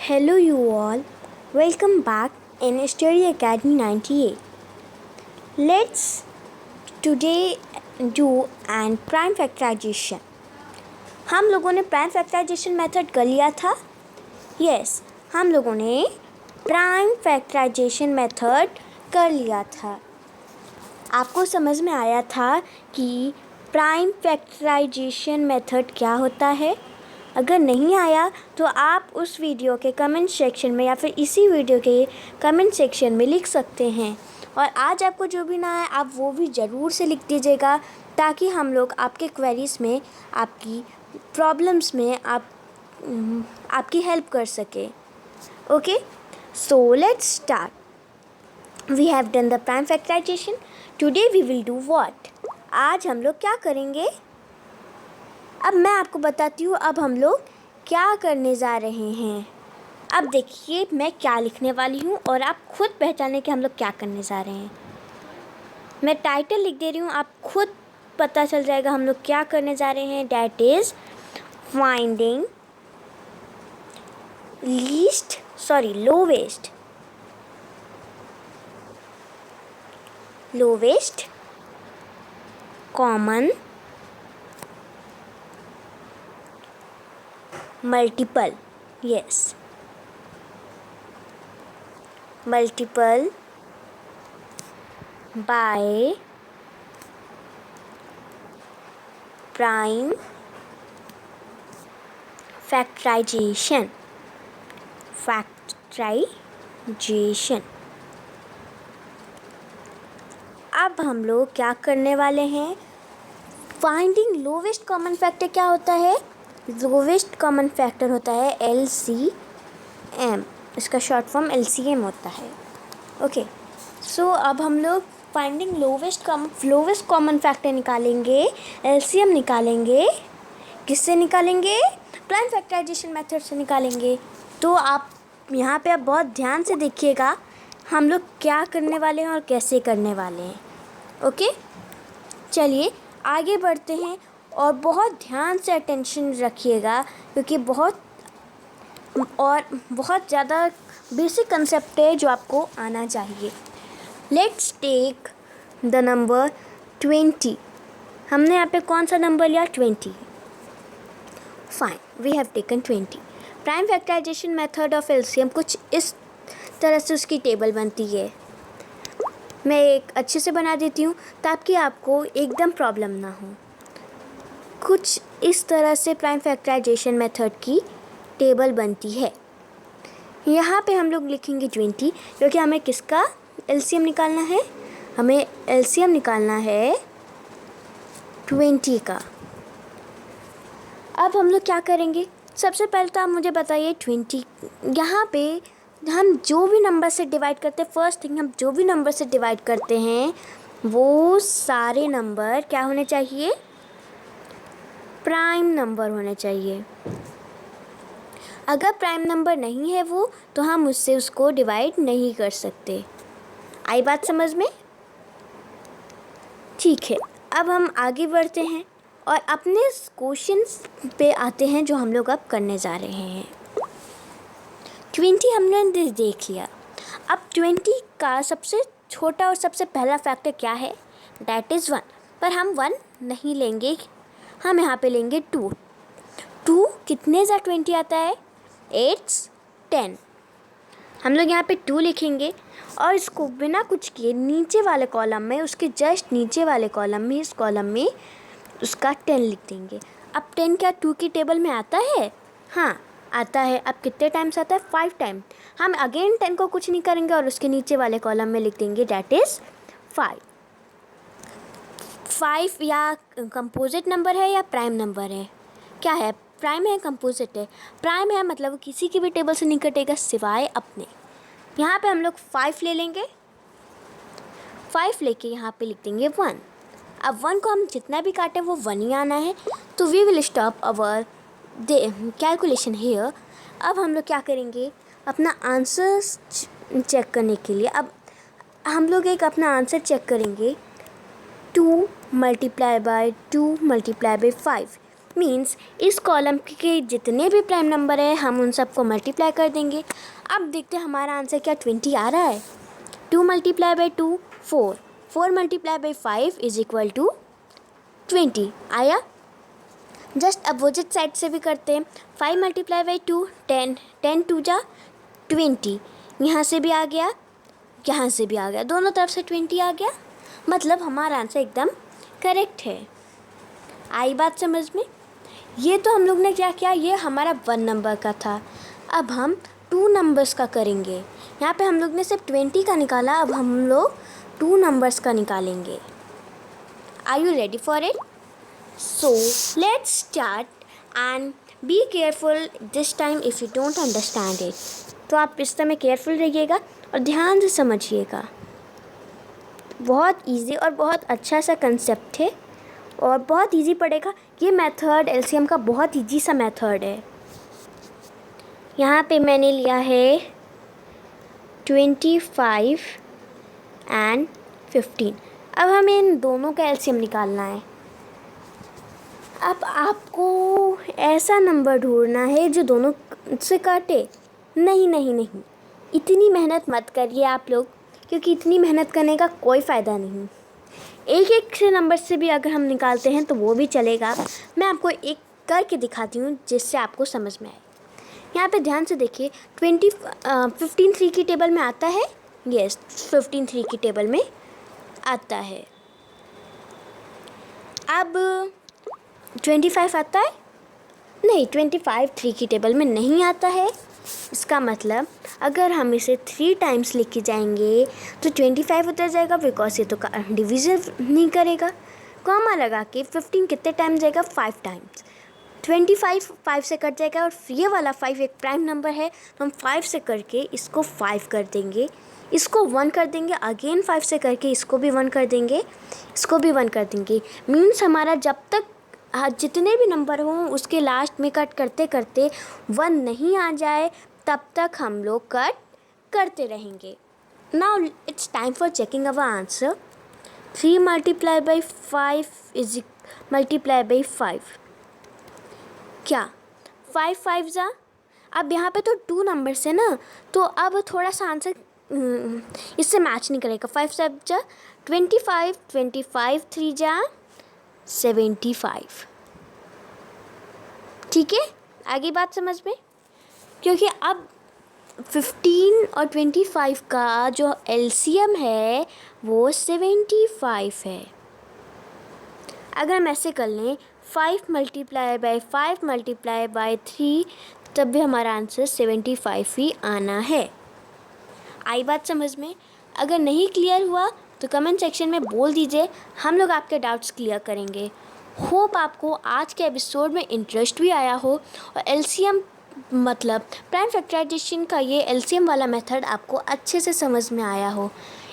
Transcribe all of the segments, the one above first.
Hello, you all. Welcome back in Study Academy 98. Let's today do an prime factorization. हम लोगों ने prime factorisation method कर लिया था. यस, हम लोगों ने प्राइम फैक्टराइजेशन मेथड कर लिया था. आपको समझ में आया था कि प्राइम फैक्टराइजेशन मेथड क्या होता है? अगर नहीं आया तो आप उस वीडियो के कमेंट सेक्शन में या फिर इसी वीडियो के कमेंट सेक्शन में लिख सकते हैं. और आज आपको जो भी ना आए आप वो भी ज़रूर से लिख दीजिएगा, ताकि हम लोग आपके क्वेरीज में, आपकी प्रॉब्लम्स में आपकी हेल्प कर सके. Okay, so let's start. We have done the prime factorisation. Today we will do what? आज हम लोग क्या करेंगे? अब मैं आपको बताती हूँ अब हम लोग क्या करने जा रहे हैं. अब देखिए मैं क्या लिखने वाली हूँ और आप खुद पहचानें कि हम लोग क्या करने जा रहे हैं. मैं टाइटल लिख दे रही हूँ, आप खुद पता चल जाएगा हम लोग क्या करने जा रहे हैं. That is finding lowest common multiple by prime factorization. अब हम लोग क्या करने वाले हैं? Finding lowest common factor. क्या होता है? लोवेस्ट कॉमन फैक्टर होता है LCM. इसका शॉर्ट फॉर्म LCM होता है. ओके, सो अब हम लोग फाइंडिंग लोवेस्ट कॉमन फैक्टर निकालेंगे, LCM निकालेंगे. किससे निकालेंगे? प्राइम फैक्टराइजेशन मेथड से निकालेंगे. तो आप यहाँ पे आप बहुत ध्यान से देखिएगा हम लोग क्या करने वाले हैं और कैसे करने वाले हैं. ओके, चलिए आगे बढ़ते हैं और बहुत ध्यान से अटेंशन रखिएगा, क्योंकि बहुत ज़्यादा बेसिक कंसेप्ट है जो आपको आना चाहिए. Let's take the number 20. हमने यहाँ पे कौन सा नंबर लिया? 20. Fine, we have taken 20. Prime factorisation method of LCM कुछ इस तरह से उसकी टेबल बनती है. मैं एक अच्छे से बना देती हूँ ताकि आपको एकदम प्रॉब्लम ना हो. कुछ इस तरह से प्राइम फैक्टराइजेशन मेथड की टेबल बनती है. यहाँ पे हम लोग लिखेंगे 20, क्योंकि हमें किसका LCM निकालना है? हमें LCM निकालना है 20 का. अब हम लोग क्या करेंगे? सबसे पहले तो आप मुझे बताइए 20 यहाँ पे हम जो भी नंबर से डिवाइड करते हैं, फर्स्ट थिंग हम जो भी नंबर से डिवाइड करते हैं वो सारे नंबर क्या होने चाहिए? प्राइम नंबर होने चाहिए. अगर प्राइम नंबर नहीं है वो, तो हम उससे उसको डिवाइड नहीं कर सकते. आई बात समझ में? ठीक है, अब हम आगे बढ़ते हैं और अपने क्वेश्चंस पे आते हैं जो हम लोग अब करने जा रहे हैं. 20 हमने देख लिया. अब 20 का सबसे छोटा और सबसे पहला फैक्टर क्या है? That is 1. पर हम 1 नहीं लेंगे, हम यहाँ पे लेंगे 2. 2 कितने ज़ा 20 आता है? 8 10. हम लोग यहाँ पे 2 लिखेंगे और इसको बिना कुछ किए नीचे वाले कॉलम में, उसके जस्ट नीचे वाले कॉलम में, इस कॉलम में उसका 10 लिख देंगे. अब 10 क्या 2 की टेबल में आता है? हाँ आता है. अब कितने टाइम्स आता है? 5 टाइम. हम अगेन 10 को कुछ नहीं करेंगे और उसके नीचे वाले कॉलम में लिख देंगे डैट इज़ 5. 5 या कंपोजिट नंबर है या प्राइम नंबर है? क्या है? प्राइम है, कंपोजिट है? प्राइम है मतलब किसी की भी टेबल से नहीं कटेगा सिवाय अपने. यहाँ पे हम लोग 5 ले लेंगे. 5 लेके यहाँ पे लिख देंगे 1. अब 1 को हम जितना भी काटें वो 1 ही आना है. तो we will stop our calculation here. अब हम लोग क्या करेंगे? अपना आंसर चेक करने के लिए अब हम लोग एक अपना आंसर चेक करेंगे. 2 × 2 × 5. मीन्स इस कॉलम के जितने भी प्राइम नंबर है हम उन सबको मल्टीप्लाई कर देंगे। अब देखते हैं हमारा आंसर क्या 20 आ रहा है। 2 multiply by 2 4, 4 multiply by 5 is equal to 20 आया। जस्ट अपोजिट साइड से भी करते हैं। 5 मल्टीप्लाई बाई 2 10, 10 2 जा 20, यहाँ से भी आ गया, यहाँ से भी आ गया, दोनों तरफ से 20 आ गया, मतलब हमारा आंसर एकदम करेक्ट है। आई बात समझ में? ये तो हम लोग ने क्या किया, ये हमारा 1 नंबर का था। अब हम 2 नंबर्स का करेंगे। यहाँ पे हम लोग ने सिर्फ 20 का निकाला, अब हम लोग 2 नंबर्स का निकालेंगे। Are you ready for it? So let's start and be careful this time if you don't understand it. तो आप इस समय केयरफुल रहिएगा और ध्यान से समझिएगा। बहुत इजी और बहुत अच्छा सा कंसेप्ट है और बहुत इजी पड़ेगा। ये मेथड एलसीएम का बहुत इजी सा मेथड है। यहाँ पे मैंने लिया है 25 एंड 15। अब हमें इन दोनों का एलसीएम निकालना है। अब आपको ऐसा नंबर ढूंढना है जो दोनों से काटे। नहीं नहीं नहीं, इतनी मेहनत मत करिए आप लोग, क्योंकि इतनी मेहनत करने का कोई फ़ायदा नहीं। एक एक से नंबर से भी अगर हम निकालते हैं तो वो भी चलेगा। मैं आपको एक करके दिखाती हूँ जिससे आपको समझ में आए। यहाँ पे ध्यान से देखिए, 15 3 की टेबल में आता है। यस, 15 3 की टेबल में आता है। अब 25 आता है? नहीं, 25 3 की टेबल में नहीं आता है। इसका मतलब अगर हम इसे 3 टाइम्स लेके जाएंगे तो 25 उतर जाएगा, बिकॉज ये तो डिवीज़न नहीं करेगा। कॉमा लगा के 15 कितने टाइम जाएगा? 5 टाइम्स। 25 5 से कट जाएगा और ये वाला 5 एक प्राइम नंबर है, तो हम 5 से करके इसको 5 कर देंगे, इसको 1 कर देंगे, अगेन 5 से करके इसको भी 1 कर देंगे, इसको भी 1 कर देंगे। मीन्स हमारा जब तक जितने भी नंबर हों उसके लास्ट में कट करते करते 1 नहीं आ जाए तब तक हम लोग कट करते रहेंगे। Now it's time for checking our answer. 3 multiply by 5 is multiply by 5, क्या 5 5 जा। अब यहाँ पे तो 2 नंबर्स है ना, तो अब थोड़ा सा आंसर इससे मैच नहीं करेगा। 5 7 जा 25, 25 3 जा 75। ठीक है, आगे बात समझ में? क्योंकि अब 15 और 25 का जो एलसीएम है वो 75 है। अगर हम ऐसे कर लें 5 मल्टीप्लाई बाई 5 मल्टीप्लाई बाई 3, तब भी हमारा आंसर 75 ही आना है। आई बात समझ में? अगर नहीं क्लियर हुआ तो कमेंट सेक्शन में बोल दीजिए, हम लोग आपके डाउट्स क्लियर करेंगे। होप आपको आज के एपिसोड में इंटरेस्ट भी आया हो और एलसीएम मतलब प्राइम फैक्टराइजेशन का ये एलसीएम वाला मेथड आपको अच्छे से समझ में आया हो।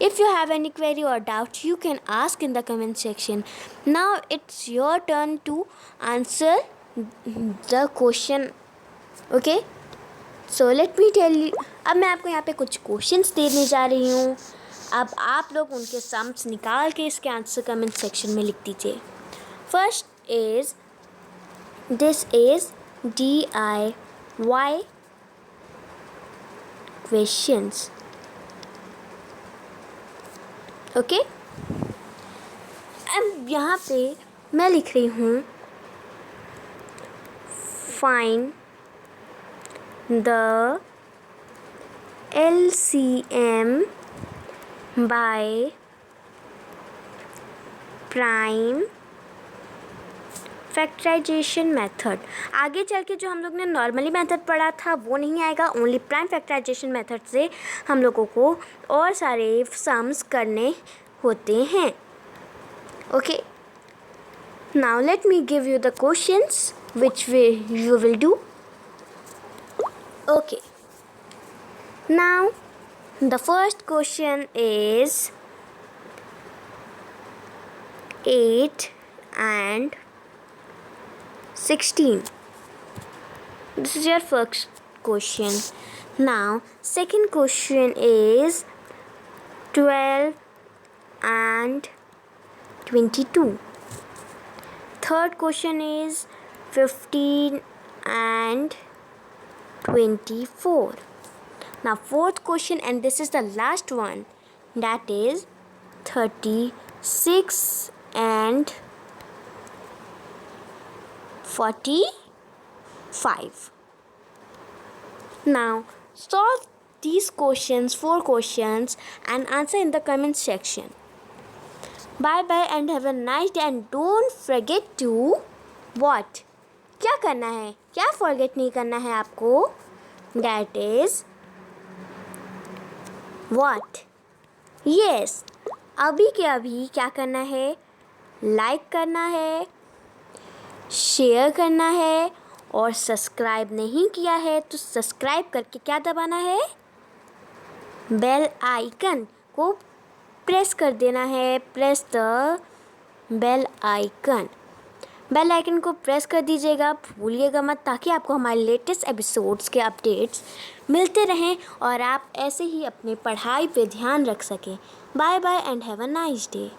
If you have any query or doubt, you can ask in the comment section. Now it's your turn to answer the question. Okay? So let me tell you. अब मैं आपको यहाँ पे कुछ क्वेश्चंस देने जा रही हूँ। अब आप लोग उनके सम्स निकाल के इसके आंसर कमेंट सेक्शन में लिख दीजिए। First is, this is DIY questions. Okay अब यहाँ पे मैं लिख रही हूँ find the LCM by prime factorisation method. आगे चल के जो हम लोग ने नॉर्मली मेथड पढ़ा था वो नहीं आएगा, ओनली प्राइम फैक्टराइजेशन मेथड से हम लोगों को और सारे सम्स करने होते हैं। Okay, now let me give you the questions which you will do. Okay, now the first question is 8 and 16. This is your first question. Now second question is 12 and 22. Third question is 15 and 24. Now fourth question, and this is the last one, that is 36 and 45. Now solve these questions, 4 questions, and answer in the comment section. Bye bye and have a nice day, and don't forget to what? क्या करना है, क्या forget नहीं करना है आपको? That is what? Yes, अभी के अभी क्या करना है? लाइक करना है, शेयर करना है, और सब्सक्राइब नहीं किया है तो सब्सक्राइब करके क्या दबाना है? बेल आइकन को प्रेस कर देना है. Press the bell icon. Bell icon को प्रेस कर दीजिएगा, भूलिएगा मत, ताकि आपको हमारे लेटेस्ट एपिसोड्स के अपडेट्स मिलते रहें और आप ऐसे ही अपने पढ़ाई पे ध्यान रख सकें. Bye bye and have a nice day.